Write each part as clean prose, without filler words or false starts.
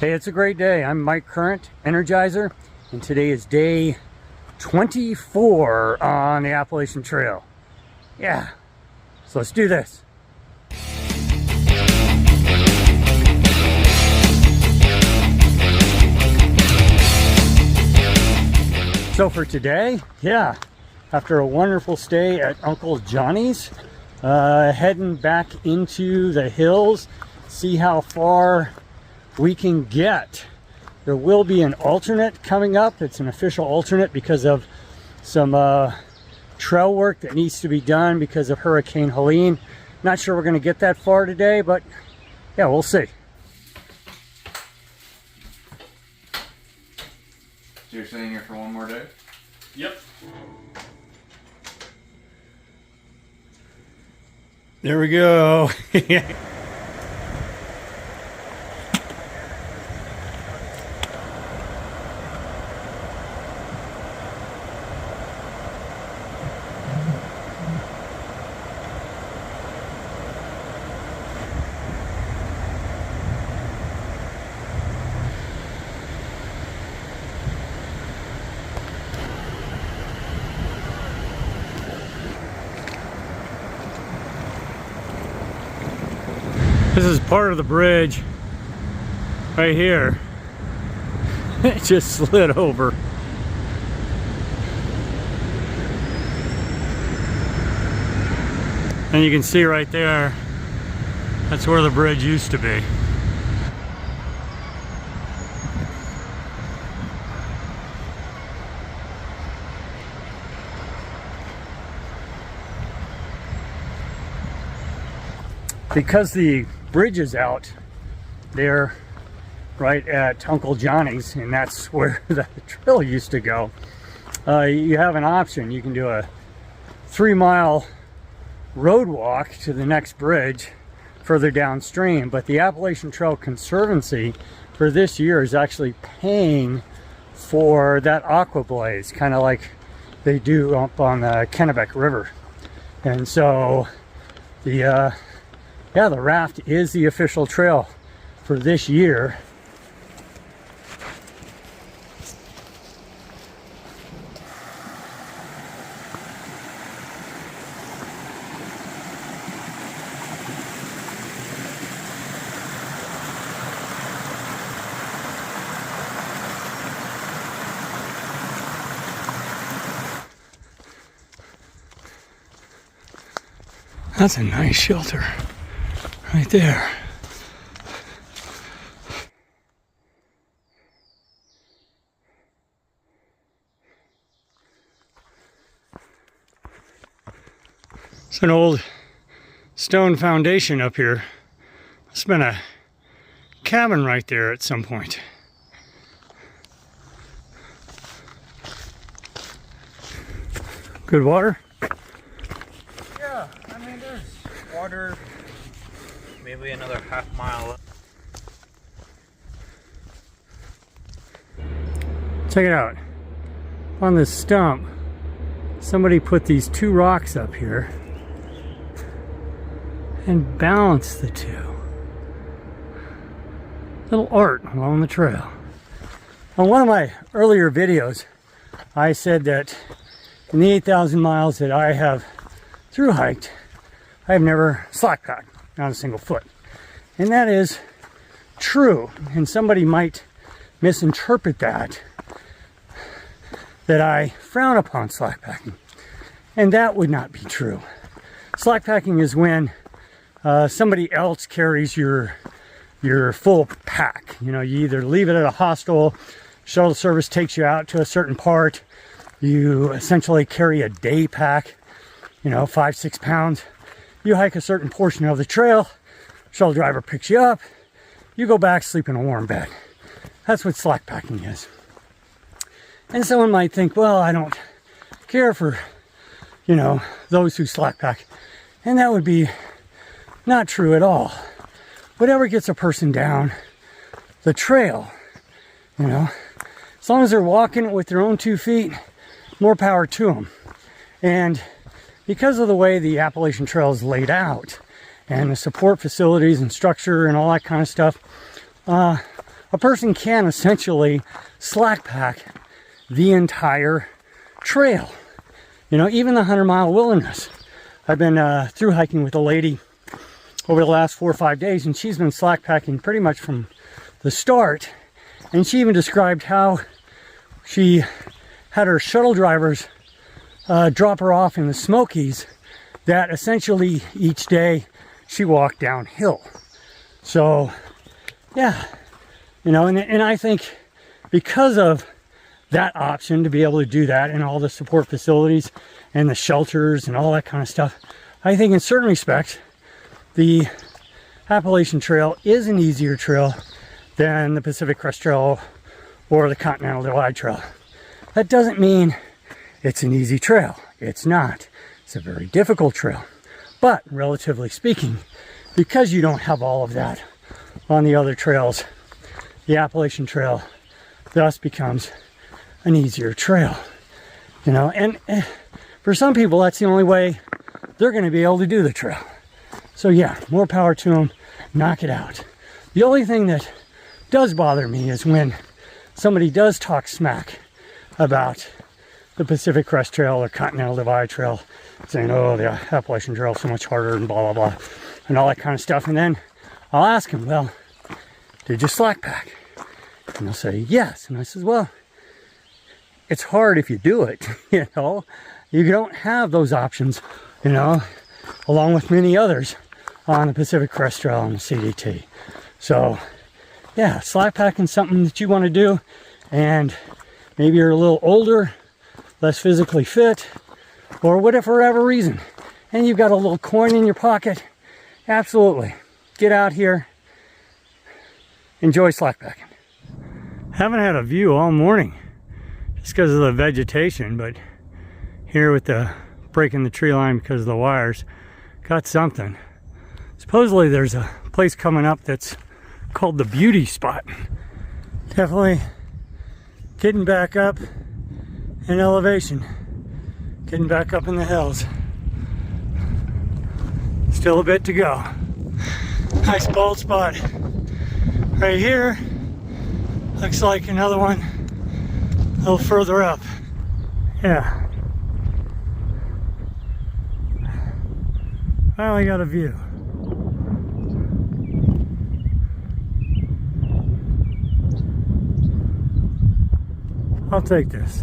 Hey, it's a great day. I'm Mike Current, Energizer, and today is day 24 on the Appalachian Trail. Yeah, so let's do this. So for today, yeah, after a wonderful stay at Uncle Johnny's, heading back into the hills, see how far we can get. There will be an alternate coming up. It's an official alternate because of some trail work that needs to be done because of Hurricane Helene. Not sure we're going to get that far today, but yeah, we'll see. So you're staying here for one more day? Yep. There we go. This is part of the bridge right here. It just slid over. And you can see right there, that's where the bridge used to be. Because the bridge is out there right at Uncle Johnny's, and that's where the trail used to go, you have an option. You can do a 3-mile road walk to the next bridge further downstream, but the Appalachian Trail Conservancy for this year is actually paying for that Aqua blaze, kind of like they do up on the Kennebec River. And so the yeah, the raft is the official trail for this year. That's a nice shelter. Right there. It's an old stone foundation up here. It's been a cabin right there at some point. Good water? Yeah, I mean there's water. Maybe another half-mile. Check it out. On this stump, somebody put these 2 rocks up here and balanced the 2. Little art along the trail. On one of my earlier videos, I said that in the 8,000 miles that I have thru-hiked, I have never slack-packed. Not a single foot. And that is true. And somebody might misinterpret that I frown upon slackpacking. And that would not be true. Slackpacking is when somebody else carries your full pack. You know, you either leave it at a hostel, shuttle service takes you out to a certain part, you essentially carry a day pack, you know, 5-6 pounds. You hike a certain portion of the trail, shuttle driver picks you up, you go back, sleep in a warm bed. That's what slackpacking is. And someone might think, well, I don't care for, you know, those who slackpack. And that would be not true at all. Whatever gets a person down the trail, you know, as long as they're walking it with their own 2 feet, more power to them. And because of the way the Appalachian Trail is laid out and the support facilities and structure and all that kind of stuff, a a person can essentially slack pack the entire trail. You know, even the 100-mile wilderness. I've been through hiking with a lady over the last 4 or 5 days, and she's been slack packing pretty much from the start. And she even described how she had her shuttle drivers drop her off in the Smokies, that essentially each day she walked downhill. So yeah, you know, and I think because of that option to be able to do that, and all the support facilities and the shelters and all that kind of stuff, I think in certain respects the Appalachian Trail is an easier trail than the Pacific Crest Trail or the Continental Divide Trail. That doesn't mean it's an easy trail. It's not. It's a very difficult trail. But relatively speaking, because you don't have all of that on the other trails, the Appalachian Trail thus becomes an easier trail. You know, and for some people that's the only way they're going to be able to do the trail. So yeah, more power to them. Knock it out. The only thing that does bother me is when somebody does talk smack about the Pacific Crest Trail or Continental Divide Trail, saying, oh, the Appalachian Trail is so much harder and blah, blah, blah, and all that kind of stuff. And then I'll ask them, well, did you slack pack? And they'll say, yes. And I says, well, it's hard if you do it, you know. You don't have those options, you know, along with many others on the Pacific Crest Trail and the CDT. So, yeah, slack packing something that you want to do, and maybe you're a little older, less physically fit, or whatever reason, and you've got a little coin in your pocket, absolutely. Get out here, enjoy slack packing. Haven't had a view all morning just because of the vegetation, but here with the breaking the tree line because of the wires, got something. Supposedly there's a place coming up that's called the Beauty Spot. Definitely getting back up in elevation, getting back up in the hills. Still a bit to go. Nice bald spot right here. Looks like another one a little further up. Yeah. Finally got a view. I'll take this.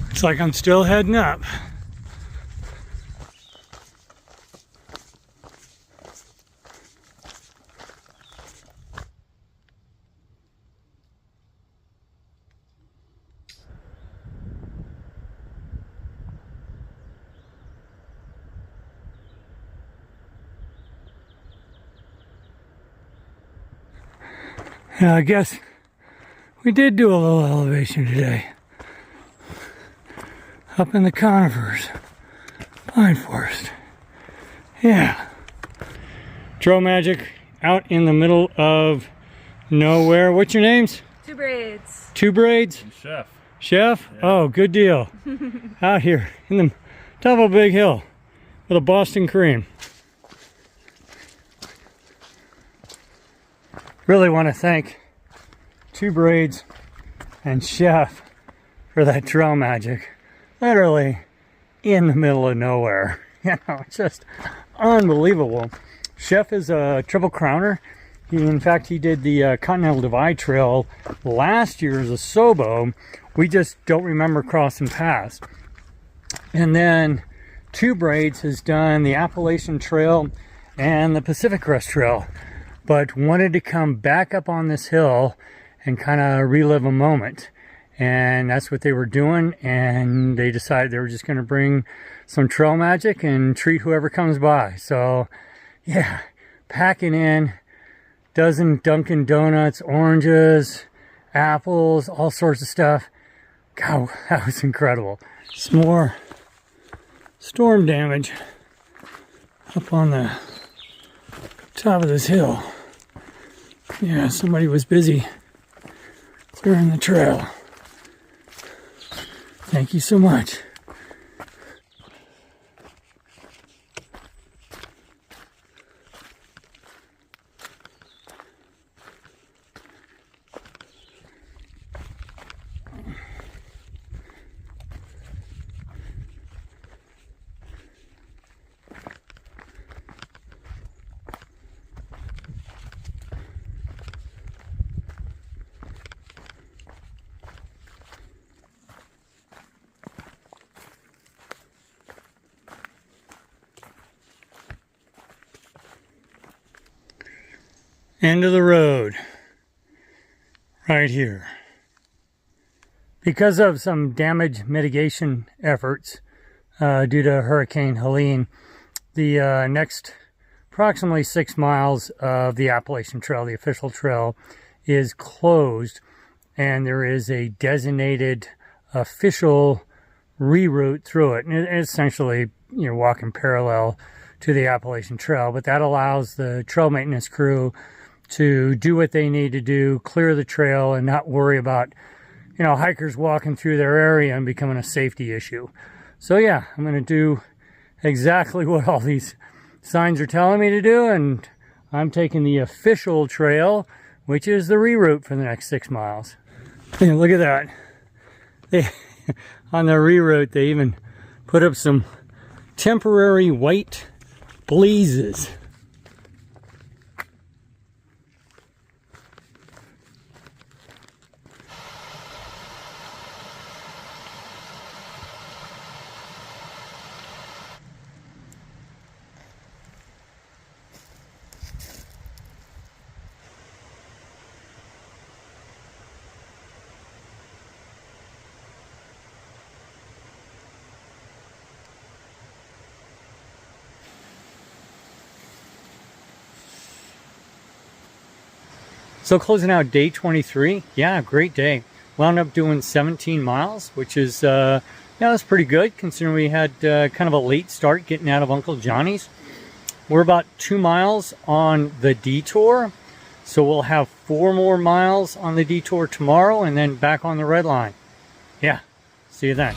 Looks like I'm still heading up. Yeah, I guess we did do a little elevation today. Up in the conifers, pine forest. Yeah. Trail magic out in the middle of nowhere. What's your names? Two braids. Two braids? Chef. Chef? Yeah. Oh, good deal. Out here in the top of a big hill with a Boston cream. Really want to thank Two Braids and Chef for that trail magic. Literally in the middle of nowhere. You know, it's just unbelievable. Chef is a triple crowner. In fact, he did the Continental Divide Trail last year as a sobo. We just don't remember crossing paths. And then Two Braids has done the Appalachian Trail and the Pacific Crest Trail, but wanted to come back up on this hill and kind of relive a moment. And that's what they were doing, and they decided they were just going to bring some trail magic and treat whoever comes by. So yeah, packing in dozen Dunkin' Donuts, oranges, apples, all sorts of stuff. God, that was incredible. Some more storm damage up on the top of this hill. Yeah, somebody was busy clearing the trail. Thank you so much. End of the road, right here. Because of some damage mitigation efforts due to Hurricane Helene, the next approximately 6 miles of the Appalachian Trail, the official trail, is closed, and there is a designated official reroute through it. And essentially, you're walking parallel to the Appalachian Trail, but that allows the trail maintenance crew to do what they need to do, clear the trail, and not worry about, you know, hikers walking through their area and becoming a safety issue. So yeah, I'm going to do exactly what all these signs are telling me to do, and I'm taking the official trail, which is the reroute for the next 6 miles. Yeah, look at that. On the reroute, they even put up some temporary white blazes. So closing out day 23, yeah, great day. Wound up doing 17 miles, which is, yeah, that's pretty good considering we had kind of a late start getting out of Uncle Johnny's. We're about 2 miles on the detour, so we'll have 4 more miles on the detour tomorrow and then back on the red line. Yeah, see you then.